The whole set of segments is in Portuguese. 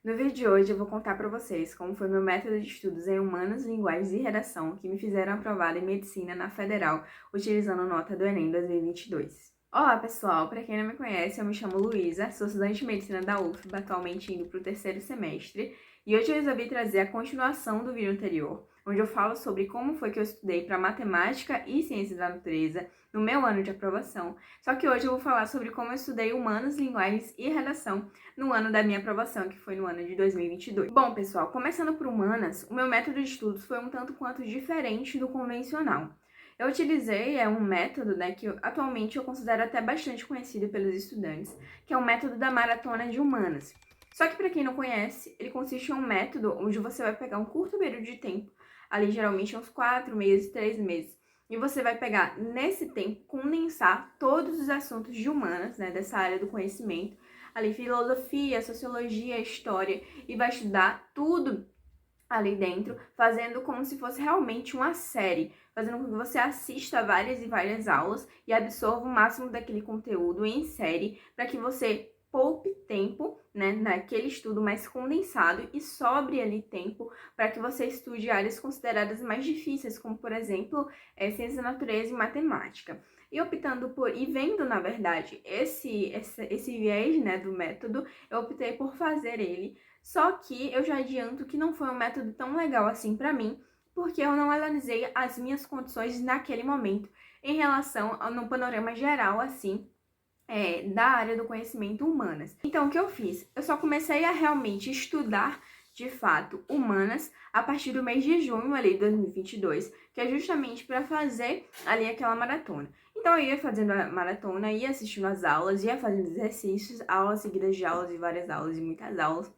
No vídeo de hoje eu vou contar para vocês como foi meu método de estudos em Humanas, Linguagens e Redação que me fizeram aprovar em Medicina na Federal, utilizando a nota do Enem 2022. Olá pessoal, para quem não me conhece, eu me chamo Luísa, sou estudante de Medicina da UFBA, atualmente indo para o terceiro semestre, e hoje eu resolvi trazer a continuação do vídeo anterior, onde eu falo sobre como foi que eu estudei para Matemática e Ciências da Natureza no meu ano de aprovação, só que hoje eu vou falar sobre como eu estudei Humanas, Linguagens e Redação no ano da minha aprovação, que foi no ano de 2022. Bom, pessoal, começando por Humanas, o meu método de estudos foi um tanto quanto diferente do convencional. Eu utilizei um método, que atualmente eu considero até bastante conhecido pelos estudantes, que é o método da maratona de Humanas. Só que para quem não conhece, ele consiste em um método onde você vai pegar um curto período de tempo, ali geralmente uns 4 meses, 3 meses, e você vai pegar nesse tempo, condensar todos os assuntos de humanas, dessa área do conhecimento, ali filosofia, sociologia, história, e vai estudar tudo ali dentro, fazendo como se fosse realmente uma série, fazendo com que você assista várias e várias aulas e absorva o máximo daquele conteúdo em série, para que você poupe tempo, naquele estudo mais condensado e sobre ali tempo para que você estude áreas consideradas mais difíceis, como por exemplo, ciência da natureza e matemática. E optando por, e vendo na verdade esse viés, do método, eu optei por fazer ele. Só que eu já adianto que não foi um método tão legal assim para mim, porque eu não analisei as minhas condições naquele momento em relação no panorama geral, assim, da área do conhecimento humanas. Então, o que eu fiz? Eu só comecei a realmente estudar, de fato, humanas a partir do mês de junho ali de 2022, que é justamente para fazer ali aquela maratona. Então, eu ia fazendo a maratona, ia assistindo as aulas, ia fazendo exercícios, aulas seguidas de aulas e várias aulas e muitas aulas.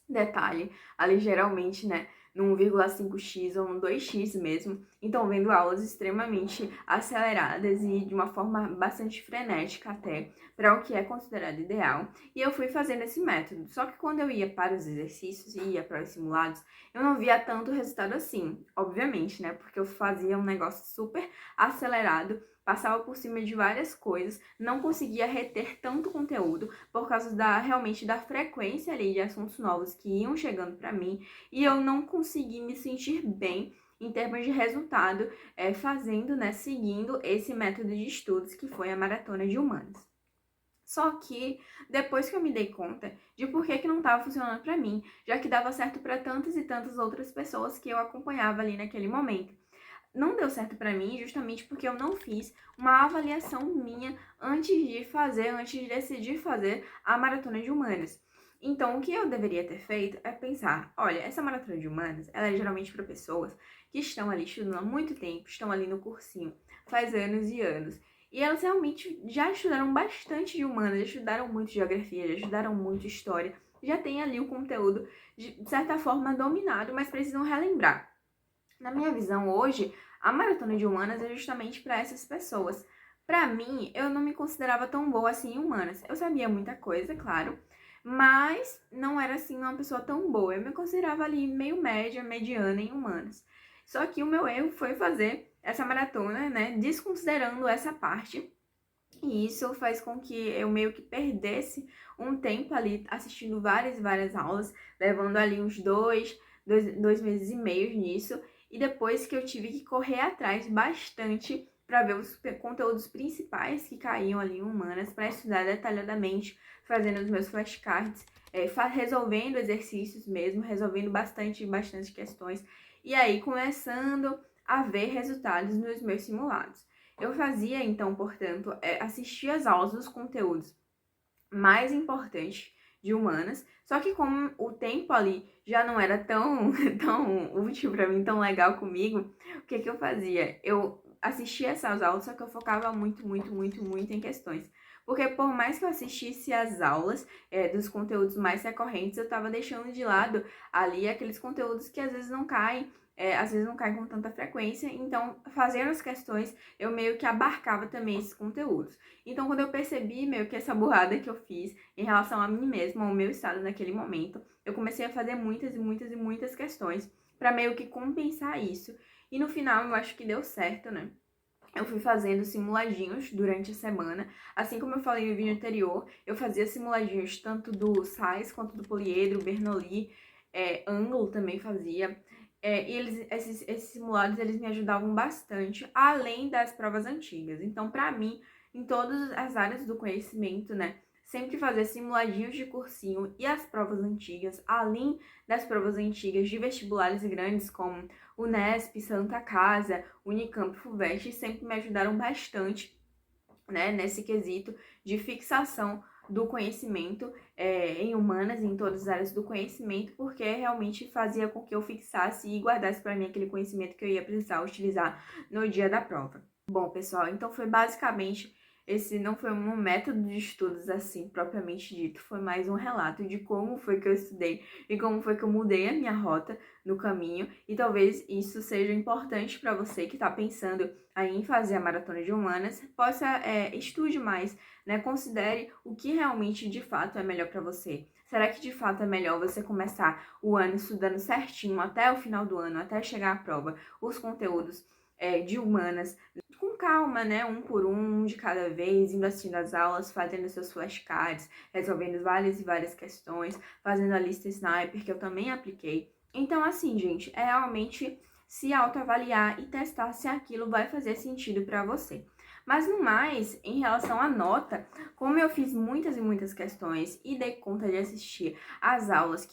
Detalhe, ali geralmente, no 1,5x ou no 2x mesmo, então vendo aulas extremamente aceleradas e de uma forma bastante frenética até, para o que é considerado ideal, e eu fui fazendo esse método. Só que quando eu ia para os exercícios e ia para os simulados, eu não via tanto resultado assim, obviamente, porque eu fazia um negócio super acelerado, passava por cima de várias coisas, não conseguia reter tanto conteúdo por causa realmente da frequência ali de assuntos novos que iam chegando para mim, e eu não consegui me sentir bem em termos de resultado, fazendo, seguindo esse método de estudos que foi a maratona de humanas. Só que depois que eu me dei conta de por que não estava funcionando para mim, já que dava certo para tantas e tantas outras pessoas que eu acompanhava ali naquele momento. Não deu certo para mim justamente porque eu não fiz uma avaliação minha antes de decidir fazer a maratona de humanas. Então, o que eu deveria ter feito é pensar, olha, essa maratona de humanas, ela é geralmente para pessoas que estão ali estudando há muito tempo, estão ali no cursinho, faz anos e anos. E elas realmente já estudaram bastante de humanas, já estudaram muito geografia, já estudaram muito história, já tem ali o conteúdo de certa forma dominado, mas precisam relembrar. Na minha visão hoje, a maratona de humanas é justamente para essas pessoas. Para mim, eu não me considerava tão boa assim em humanas. Eu sabia muita coisa, claro, mas não era assim uma pessoa tão boa. Eu me considerava ali meio média, mediana em humanas. Só que o meu erro foi fazer essa maratona, desconsiderando essa parte. E isso faz com que eu meio que perdesse um tempo ali assistindo várias e várias aulas, levando ali uns dois meses e meio nisso. E depois que eu tive que correr atrás bastante para ver os conteúdos principais que caíam ali em humanas, para estudar detalhadamente, fazendo os meus flashcards, resolvendo exercícios mesmo, resolvendo bastante questões. E aí começando a ver resultados nos meus simulados. Eu fazia, então, portanto, assistir às aulas dos conteúdos mais importantes de humanas, só que como o tempo ali já não era tão, tão útil para mim, tão legal comigo, o que eu fazia? Eu assistia essas aulas, só que eu focava muito em questões. Porque por mais que eu assistisse às aulas dos conteúdos mais recorrentes, eu estava deixando de lado ali aqueles conteúdos que às vezes não caem, às vezes não caem com tanta frequência, então fazendo as questões eu meio que abarcava também esses conteúdos. Então quando eu percebi meio que essa burrada que eu fiz em relação a mim mesma, ao meu estado naquele momento, eu comecei a fazer muitas questões para meio que compensar isso. E no final eu acho que deu certo, eu fui fazendo simuladinhos durante a semana. Assim como eu falei no vídeo anterior, eu fazia simuladinhos tanto do Sais quanto do poliedro, Bernoulli, ângulo também fazia. E esses simulados, eles me ajudavam bastante, além das provas antigas. Então, para mim, em todas as áreas do conhecimento, né, sempre fazer simuladinhos de cursinho e as provas antigas, além das provas antigas de vestibulares grandes, como Unesp, Santa Casa, Unicamp, FUVEST, sempre me ajudaram bastante, né, nesse quesito de fixação do conhecimento em humanas, em todas as áreas do conhecimento, porque realmente fazia com que eu fixasse e guardasse para mim aquele conhecimento que eu ia precisar utilizar no dia da prova. Bom, pessoal, então foi basicamente esse, não foi um método de estudos assim, propriamente dito, foi mais um relato de como foi que eu estudei e como foi que eu mudei a minha rota no caminho, e talvez isso seja importante para você que está pensando aí em fazer a maratona de humanas, estude mais, né? Considere o que realmente de fato é melhor para você. Será que de fato é melhor você começar o ano estudando certinho até o final do ano, até chegar à prova, os conteúdos de humanas, com calma, né? Um por um de cada vez, indo assistindo as aulas, fazendo seus flashcards, resolvendo várias e várias questões, fazendo a lista sniper, que eu também apliquei. Então, assim, gente, é realmente se autoavaliar e testar se aquilo vai fazer sentido para você. Mas no mais, em relação à nota, como eu fiz muitas e muitas questões e dei conta de assistir as aulas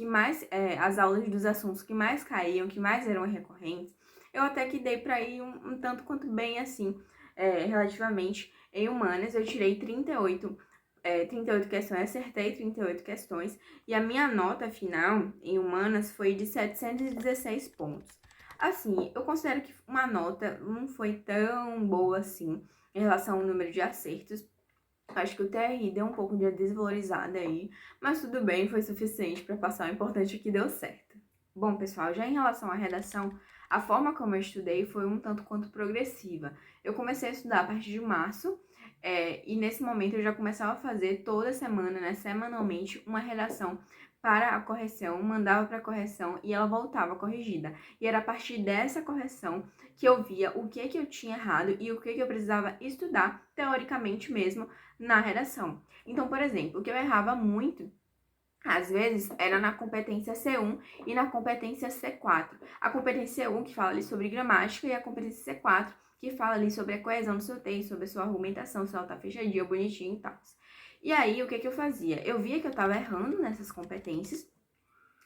as aulas dos assuntos que mais caíam, que mais eram recorrentes, eu até que dei para ir um tanto quanto bem assim, relativamente. Em humanas eu tirei 38 questões, acertei 38 questões, e a minha nota final em humanas foi de 716 pontos. Assim, eu considero que uma nota não foi tão boa assim em relação ao número de acertos. Acho que o TRI deu um pouco de desvalorizada aí, mas tudo bem, foi suficiente para passar. O importante é que deu certo. Bom, pessoal, já em relação à redação, a forma como eu estudei foi um tanto quanto progressiva. Eu comecei a estudar a partir de março, e nesse momento eu já começava a fazer toda semana, né, semanalmente, uma redação para a correção, mandava para a correção e ela voltava corrigida. E era a partir dessa correção que eu via o que eu tinha errado e o que eu precisava estudar, teoricamente mesmo, na redação. Então, por exemplo, o que eu errava muito às vezes era na competência C1 e na competência C4. A competência C1 que fala ali sobre gramática e a competência C4 que fala ali sobre a coesão do seu texto, sobre a sua argumentação, se ela tá fechadinha, bonitinha e tal. E aí, o que eu fazia? Eu via que eu tava errando nessas competências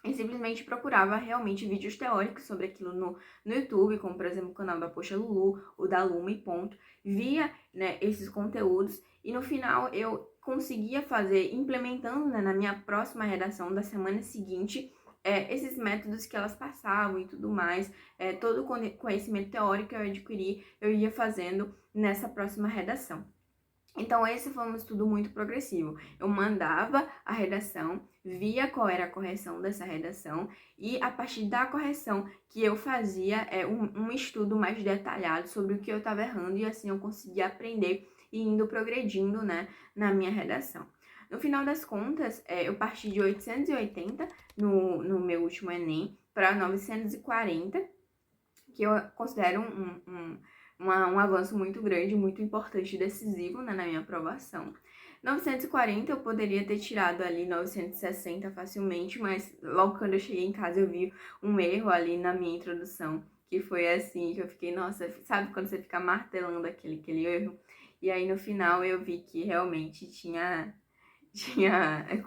e simplesmente procurava realmente vídeos teóricos sobre aquilo no YouTube, como por exemplo o canal da Poxa Lulu, o da Luma e ponto. Via, né, esses conteúdos e no final eu conseguia fazer, implementando, né, na minha próxima redação da semana seguinte, esses métodos que elas passavam e tudo mais, todo o conhecimento teórico que eu adquiri, eu ia fazendo nessa próxima redação. Então, esse foi um estudo muito progressivo. Eu mandava a redação, via qual era a correção dessa redação e, a partir da correção, que eu fazia um estudo mais detalhado sobre o que eu estava errando e assim eu conseguia aprender e indo progredindo, né, na minha redação. No final das contas, eu parti de 880 no meu último Enem para 940, que eu considero um avanço muito grande, muito importante e decisivo, né, na minha aprovação. 940 eu poderia ter tirado ali 960 facilmente, mas logo quando eu cheguei em casa eu vi um erro ali na minha introdução, que foi assim, que eu fiquei, nossa, sabe quando você fica martelando aquele erro? E aí no final eu vi que realmente tinha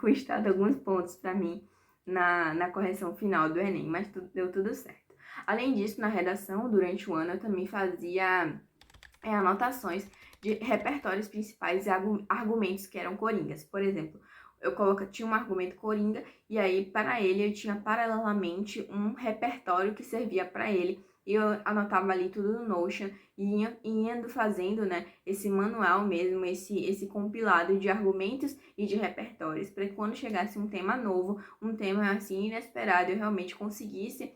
custado alguns pontos para mim na correção final do Enem, mas deu tudo certo. Além disso, na redação, durante o ano, eu também fazia anotações de repertórios principais e argumentos que eram coringas. Por exemplo, tinha um argumento coringa e aí para ele eu tinha paralelamente um repertório que servia para ele. E eu anotava ali tudo no Notion e indo fazendo, né, esse manual mesmo, esse compilado de argumentos e de repertórios, para que quando chegasse um tema novo, um tema assim inesperado, eu realmente conseguisse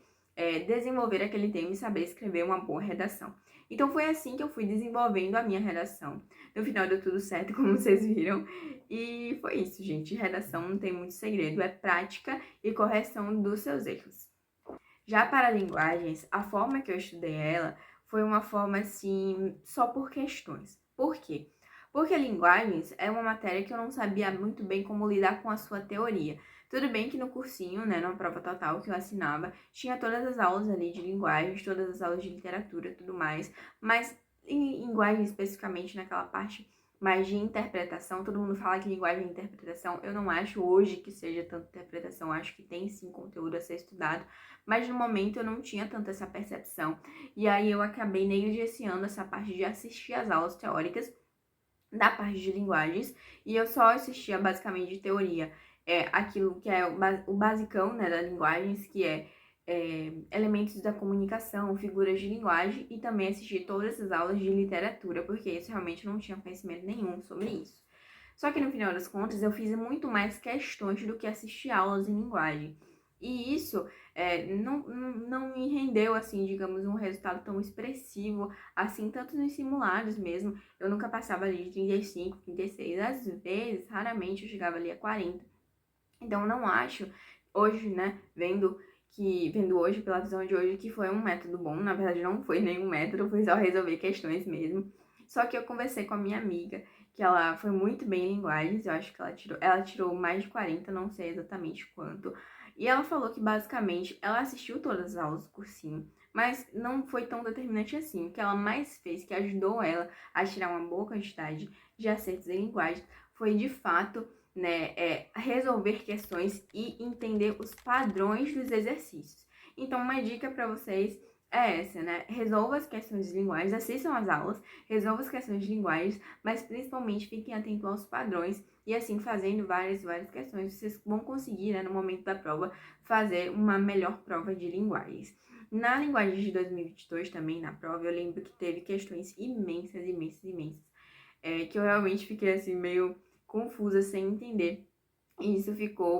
desenvolver aquele tema e saber escrever uma boa redação. Então foi assim que eu fui desenvolvendo a minha redação. No final deu tudo certo, como vocês viram. E foi isso, gente. Redação não tem muito segredo, é prática e correção dos seus erros. Já para linguagens, a forma que eu estudei ela foi uma forma, assim, só por questões. Por quê? Porque linguagens é uma matéria que eu não sabia muito bem como lidar com a sua teoria. Tudo bem que no cursinho, né, na prova total que eu assinava, tinha todas as aulas ali de linguagens, todas as aulas de literatura e tudo mais, mas em linguagem especificamente naquela parte mais de interpretação, todo mundo fala que linguagem é interpretação, eu não acho hoje que seja tanto interpretação, acho que tem sim conteúdo a ser estudado, mas no momento eu não tinha tanto essa percepção, e aí eu acabei negligenciando essa parte de assistir às aulas teóricas da parte de linguagens, e eu só assistia basicamente de teoria, aquilo que é o basicão, né, das linguagens, que é elementos da comunicação, figuras de linguagem, e também assisti todas as aulas de literatura, porque isso realmente não tinha conhecimento nenhum sobre isso. Só que no final das contas eu fiz muito mais questões do que assistir aulas em linguagem. E isso não me rendeu, assim, digamos, um resultado tão expressivo, assim, tanto nos simulados mesmo. Eu nunca passava ali de 35, 36, às vezes, raramente eu chegava ali a 40. Então, eu não acho, hoje, né, vendo hoje, pela visão de hoje, que foi um método bom. Na verdade, não foi nenhum método, foi só resolver questões mesmo. Só que eu conversei com a minha amiga, que ela foi muito bem em linguagens, eu acho que ela tirou mais de 40, não sei exatamente quanto. E ela falou que, basicamente, ela assistiu todas as aulas do cursinho, mas não foi tão determinante assim. O que ela mais fez, que ajudou ela a tirar uma boa quantidade de acertos em linguagem, foi, de fato, né, resolver questões e entender os padrões dos exercícios. Então, uma dica para vocês é essa, né? Resolva as questões de linguagens, assistam às aulas, resolva as questões de linguagens, mas principalmente fiquem atentos aos padrões e assim, fazendo várias questões, vocês vão conseguir, né, no momento da prova, fazer uma melhor prova de linguagens. Na linguagem de 2022 também, na prova, eu lembro que teve questões imensas, que eu realmente fiquei assim, meio confusa, sem entender. E isso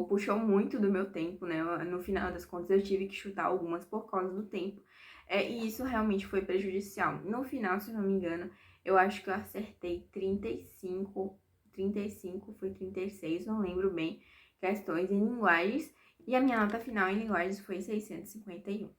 puxou muito do meu tempo, né? No final das contas, eu tive que chutar algumas por causa do tempo. E isso realmente foi prejudicial. No final, se eu não me engano, eu acho que eu acertei 35, foi 36, não lembro bem, questões em linguagens. E a minha nota final em linguagens foi 651.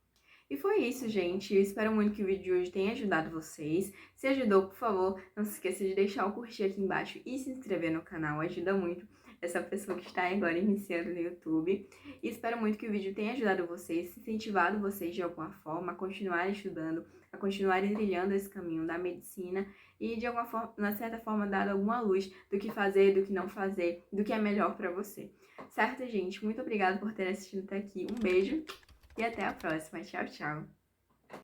E foi isso, gente. Eu espero muito que o vídeo de hoje tenha ajudado vocês. Se ajudou, por favor, não se esqueça de deixar o curtir aqui embaixo e se inscrever no canal. Ajuda muito essa pessoa que está agora iniciando no YouTube. E espero muito que o vídeo tenha ajudado vocês, incentivado vocês de alguma forma a continuarem estudando, a continuarem trilhando esse caminho da medicina e de alguma forma, na certa forma, dado alguma luz do que fazer, do que não fazer, do que é melhor para você. Certo, gente? Muito obrigada por ter assistido até aqui. Um beijo e até a próxima. Tchau, tchau.